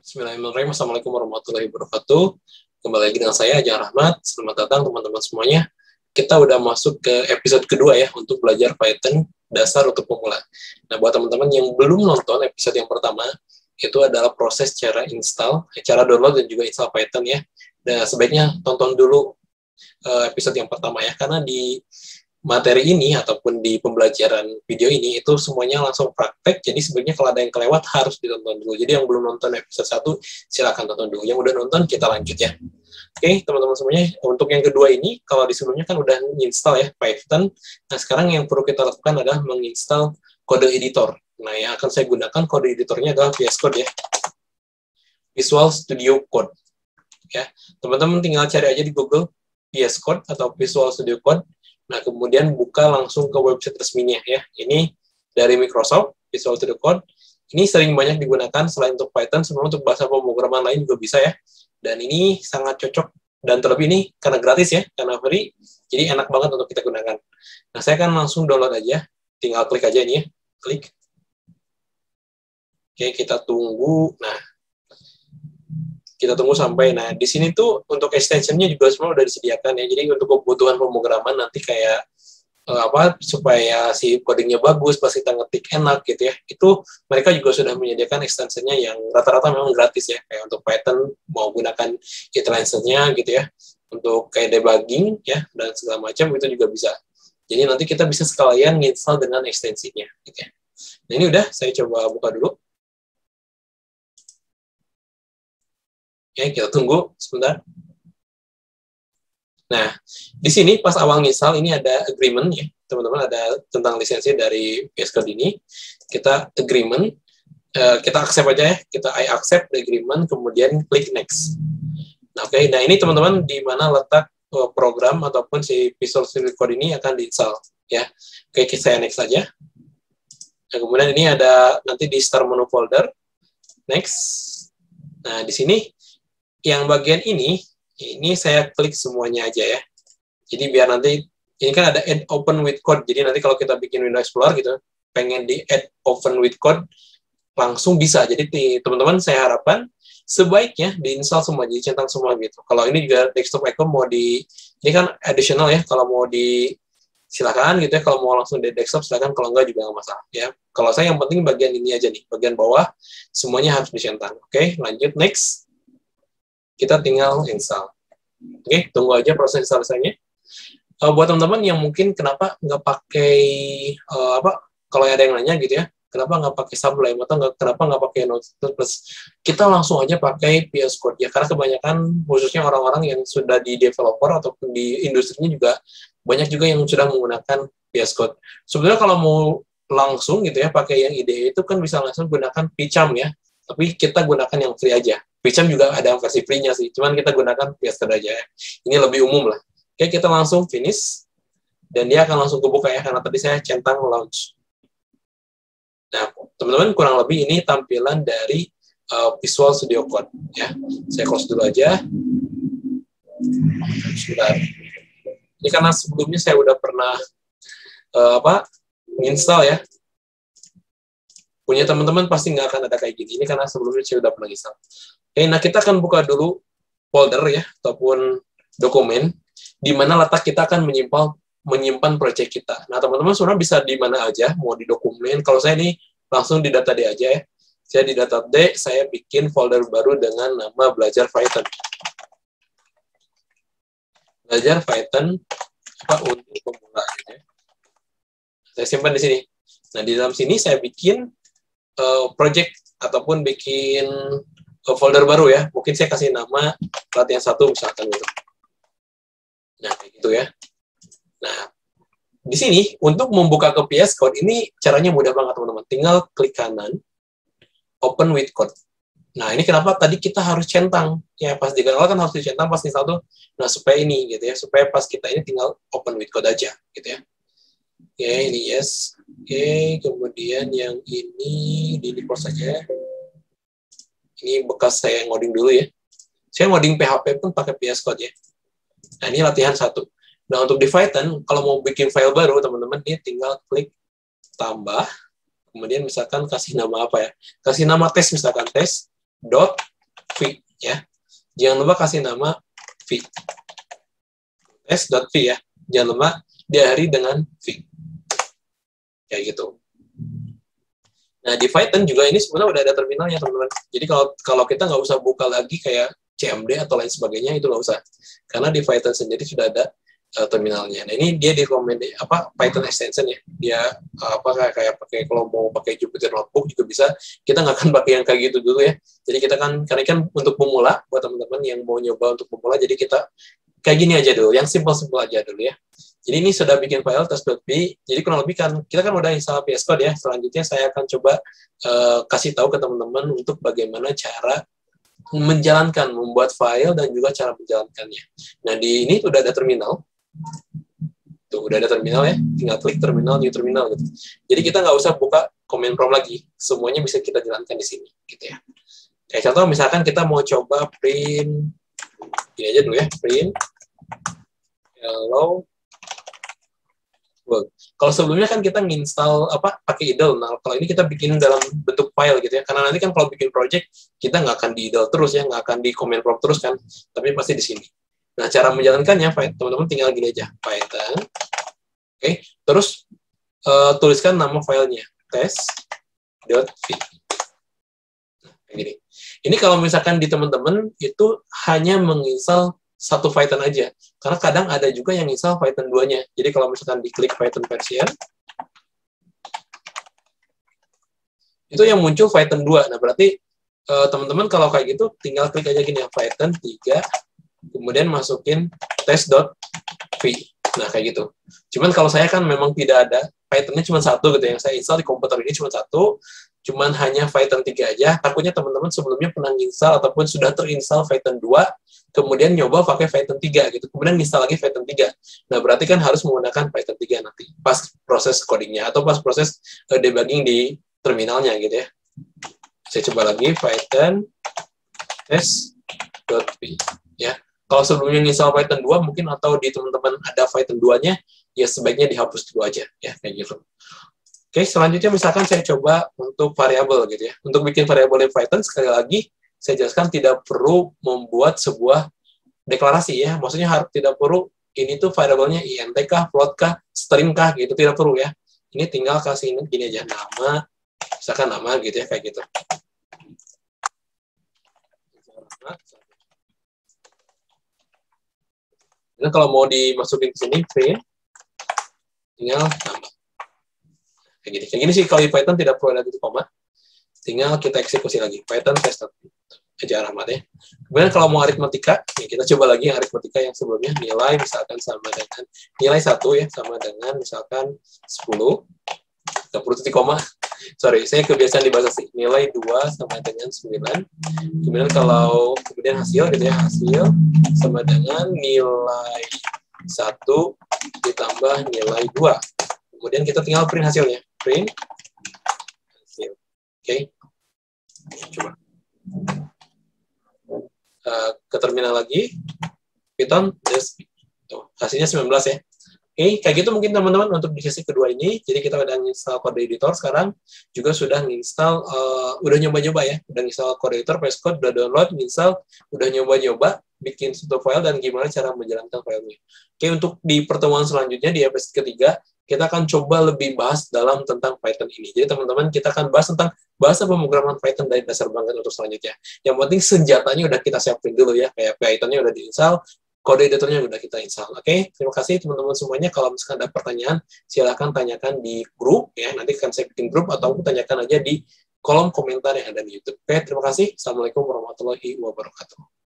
Bismillahirrahmanirrahim. Assalamualaikum warahmatullahi wabarakatuh. Kembali lagi dengan saya, Ajeng Rahmat. Selamat datang teman-teman semuanya. Kita udah masuk ke episode kedua ya, untuk belajar Python dasar untuk pemula. Nah, buat teman-teman yang belum nonton episode yang pertama, itu adalah proses cara install, cara download dan juga install Python ya. Dan sebaiknya tonton dulu episode yang pertama ya, karena di materi ini ataupun di pembelajaran video ini itu semuanya langsung praktek, jadi sebenarnya kalau ada yang kelewat harus ditonton dulu. Jadi yang belum nonton episode 1 silakan tonton dulu, yang udah nonton kita lanjut ya. Oke, teman-teman semuanya, untuk yang kedua ini, kalau di sebelumnya kan udah menginstal ya Python, nah sekarang yang perlu kita lakukan adalah menginstal kode editor. Nah, yang akan saya gunakan kode editornya adalah VS Code ya, Visual Studio Code ya. Teman-teman tinggal cari aja di Google VS Code atau Visual Studio Code. Nah, kemudian buka langsung ke website resminya ya. Ini dari Microsoft, Visual Studio Code. Ini sering banyak digunakan selain untuk Python, sebenarnya untuk bahasa pemrograman lain juga bisa ya. Dan ini sangat cocok, dan terlebih ini karena gratis ya, karena free, jadi enak banget untuk kita gunakan. Nah, saya akan langsung download aja. Tinggal klik aja ini ya. Klik. Oke, kita tunggu. Nah, kita tunggu sampai, nah di sini tuh untuk extensionnya juga semua udah disediakan ya, jadi untuk kebutuhan pemrograman nanti kayak supaya si codingnya bagus pas kita ngetik enak gitu ya, itu mereka juga sudah menyediakan extensionnya yang rata-rata memang gratis ya, kayak untuk Python mau gunakan extensionnya gitu ya, untuk kayak debugging ya dan segala macam itu juga bisa. Jadi nanti kita bisa sekalian install dengan extensinya gitu ya. Nah, ini udah saya coba buka dulu. Oke, kita tunggu sebentar. Nah, di sini pas awal install ini ada agreement ya, teman-teman, ada tentang lisensi dari VS Code ini. Kita agreement, kita accept aja ya, kita I accept the agreement, kemudian klik next. Nah, oke, nah ini teman-teman di mana letak program ataupun si Visual Studio Code ini akan diinstal ya. Oke, saya next aja. Nah, kemudian ini ada nanti di start menu folder, next. Nah, di sini yang bagian ini saya klik semuanya aja ya. Jadi biar nanti, ini kan ada add open with code, jadi nanti kalau kita bikin Windows Explorer gitu, pengen di add open with code, langsung bisa. Jadi teman-teman saya harapkan sebaiknya diinstal semua, jadi centang semua gitu. Kalau ini juga desktop icon mau di, ini kan additional ya, kalau mau di, silakan gitu ya, kalau mau langsung di desktop silakan, kalau enggak juga nggak masalah ya. Kalau saya yang penting bagian ini aja nih, bagian bawah, semuanya harus dicentang. Oke, lanjut, next. Kita tinggal install. Oke, tunggu aja proses instalasinya. Buat teman-teman yang mungkin kenapa nggak pakai kalau ada yang nanya gitu ya, kenapa nggak pakai Sublime atau kenapa nggak pakai Notepad+, kita langsung aja pakai VS Code ya, karena kebanyakan khususnya orang-orang yang sudah di developer ataupun di industrinya juga banyak juga yang sudah menggunakan VS Code. Sebenarnya kalau mau langsung gitu ya pakai yang IDE itu kan bisa langsung gunakan PyCharm ya, tapi kita gunakan yang free aja. PyCharm juga ada versi free-nya sih, cuman kita gunakan VS Code aja ya. Ini lebih umum lah. Oke, kita langsung finish, dan dia akan langsung kebuka ya, karena tadi saya centang launch. Nah, teman-teman, kurang lebih ini tampilan dari Visual Studio Code ya. Saya close dulu aja. Sebentar. Ini karena sebelumnya saya udah pernah menginstal ya. Punya teman-teman pasti nggak akan ada kayak gini. Ini karena sebelumnya saya udah pernah install. Oke, nah kita akan buka dulu folder ya, ataupun dokumen, di mana letak kita akan menyimpan project kita. Nah, teman-teman sebenarnya bisa di mana aja, mau di dokumen. Kalau saya ini langsung di data D aja ya. Saya di data D, saya bikin folder baru dengan nama belajar Python. Belajar Python untuk pemula gitu ya. Saya simpan di sini. Nah, di dalam sini saya bikin project ataupun bikin folder baru ya. Mungkin saya kasih nama latihan 1 misalkan gitu. Nah, kayak gitu ya. Nah, di sini untuk membuka ke VS Code ini caranya mudah banget teman-teman. Tinggal klik kanan, open with code. Nah, ini kenapa tadi kita harus centang. Ya, pas di awal kan harus dicentang pas install tuh. Nah, supaya ini gitu ya, supaya pas kita ini tinggal open with code aja gitu ya. Oke, ini yes. Oke, kemudian yang ini di-import saja. Ini bekas saya ngoding dulu ya. Saya ngoding PHP pun pakai VS Code ya. Nah, ini latihan 1. Nah, untuk di Python, kalau mau bikin file baru, teman-teman, ini tinggal klik tambah, kemudian misalkan kasih nama apa ya? Kasih nama tes, misalkan tes, dot, v ya. Jangan lupa kasih nama v. Test.v ya. Jangan lupa diakhiri dengan v. Kayak gitu. Nah, di Python juga ini sebenarnya udah ada terminalnya, teman-teman. Jadi kalau kita nggak usah buka lagi kayak CMD atau lain sebagainya, itu nggak usah. Karena di Python sendiri sudah ada terminalnya. Nah, ini dia Python extension ya. Dia kayak pakai, kalau mau pakai Jupyter Notebook juga bisa. Kita nggak akan pakai yang kayak gitu dulu ya. Jadi kita karena kan untuk pemula, buat teman-teman yang mau nyoba untuk pemula, jadi kita kayak gini aja dulu, yang simple-simple aja dulu ya. Jadi ini sudah bikin file test.py. Jadi kurang lebih kan kita kan udah install VS Code ya. Selanjutnya saya akan coba kasih tahu ke teman-teman untuk bagaimana cara membuat file dan juga cara menjalankannya. Nah, di ini udah ada terminal. Tuh, udah ada terminal ya. Tinggal klik terminal, new terminal gitu. Jadi kita nggak usah buka command prompt lagi. Semuanya bisa kita jalankan di sini gitu ya. Kayak contoh misalkan kita mau coba print ini aja dulu ya, print hello world. Kalau sebelumnya kan kita nginstal pakai idle. Nah, kalau ini kita bikin dalam bentuk file gitu ya. Karena nanti kan kalau bikin project kita nggak akan di idle terus ya, nggak akan di command prompt terus kan, tapi pasti di sini. Nah, cara menjalankannya teman-teman tinggal gini aja, Python. Oke, terus tuliskan nama filenya test.py. Nah, kayak gini. Ini kalau misalkan di teman-teman itu hanya menginstal satu Python aja. Karena kadang ada juga yang install Python 2-nya. Jadi kalau misalkan diklik Python version, itu yang muncul Python 2. Nah, berarti teman-teman kalau kayak gitu, tinggal klik aja gini ya, Python 3, kemudian masukin test.py. Nah, kayak gitu. Cuman kalau saya kan memang tidak ada, Python-nya cuma satu gitu, yang saya install di komputer ini cuma satu, cuman hanya Python 3 aja. Takutnya teman-teman sebelumnya pernah install ataupun sudah terinstall Python 2, kemudian nyoba pakai Python 3 gitu, kemudian install lagi Python 3. Nah, berarti kan harus menggunakan Python 3 nanti, pas proses codingnya, atau pas proses debugging di terminalnya gitu ya. Saya coba lagi, Python test.py ya. Kalau sebelumnya install Python 2 mungkin, atau di teman-teman ada Python 2-nya, ya sebaiknya dihapus dulu aja ya, kayak gitu. Oke, selanjutnya misalkan saya coba untuk variabel gitu ya. Untuk bikin variabel di Python, sekali lagi saya jelaskan tidak perlu membuat sebuah deklarasi ya. Maksudnya tidak perlu ini tuh variabelnya int kah, float kah, string kah gitu, tidak perlu ya. Ini tinggal kasih ini gini aja, nama, misalkan nama gitu ya, kayak gitu. Dan kalau mau dimasukin ke sini, print, tinggal nama. Kayak gini sih kalau di Python tidak perlu ada titik koma. Tinggal kita eksekusi lagi, Python test.py. Aja Rahmat ya. Kemudian kalau mau aritmatika, ya kita coba lagi yang aritmatika yang sebelumnya, nilai misalkan sama dengan, nilai 1 ya, sama dengan misalkan 10, nggak perlu titik koma, sorry, saya kebiasaan di bahasa sih, nilai 2 sama dengan 9, kemudian hasil gitu ya, hasil sama dengan nilai 1 ditambah nilai 2, kemudian kita tinggal print hasilnya, print hasil, oke, coba. Ke terminal lagi, Python, tuh, hasilnya 19 ya. Oke, kayak gitu mungkin teman-teman untuk di sesi kedua ini. Jadi kita udah install Code Editor sekarang, juga sudah install, udah nyoba-nyoba ya, udah install Code Editor, VS Code, udah download, install, udah nyoba-nyoba, bikin satu file dan gimana cara menjalankan filenya. Oke, untuk di pertemuan selanjutnya, di episode ketiga, kita akan coba lebih bahas dalam tentang Python ini. Jadi teman-teman, kita akan bahas tentang bahasa pemrograman Python dari dasar banget untuk selanjutnya. Yang penting senjatanya udah kita siapin dulu ya, kayak Python-nya udah diinstal, kode editornya udah kita install. Oke, terima kasih teman-teman semuanya. Kalau misalkan ada pertanyaan, silahkan tanyakan di grup ya. Nanti akan saya bikin grup atau tanyakan aja di kolom komentar yang ada di YouTube. Oke, terima kasih. Assalamualaikum warahmatullahi wabarakatuh.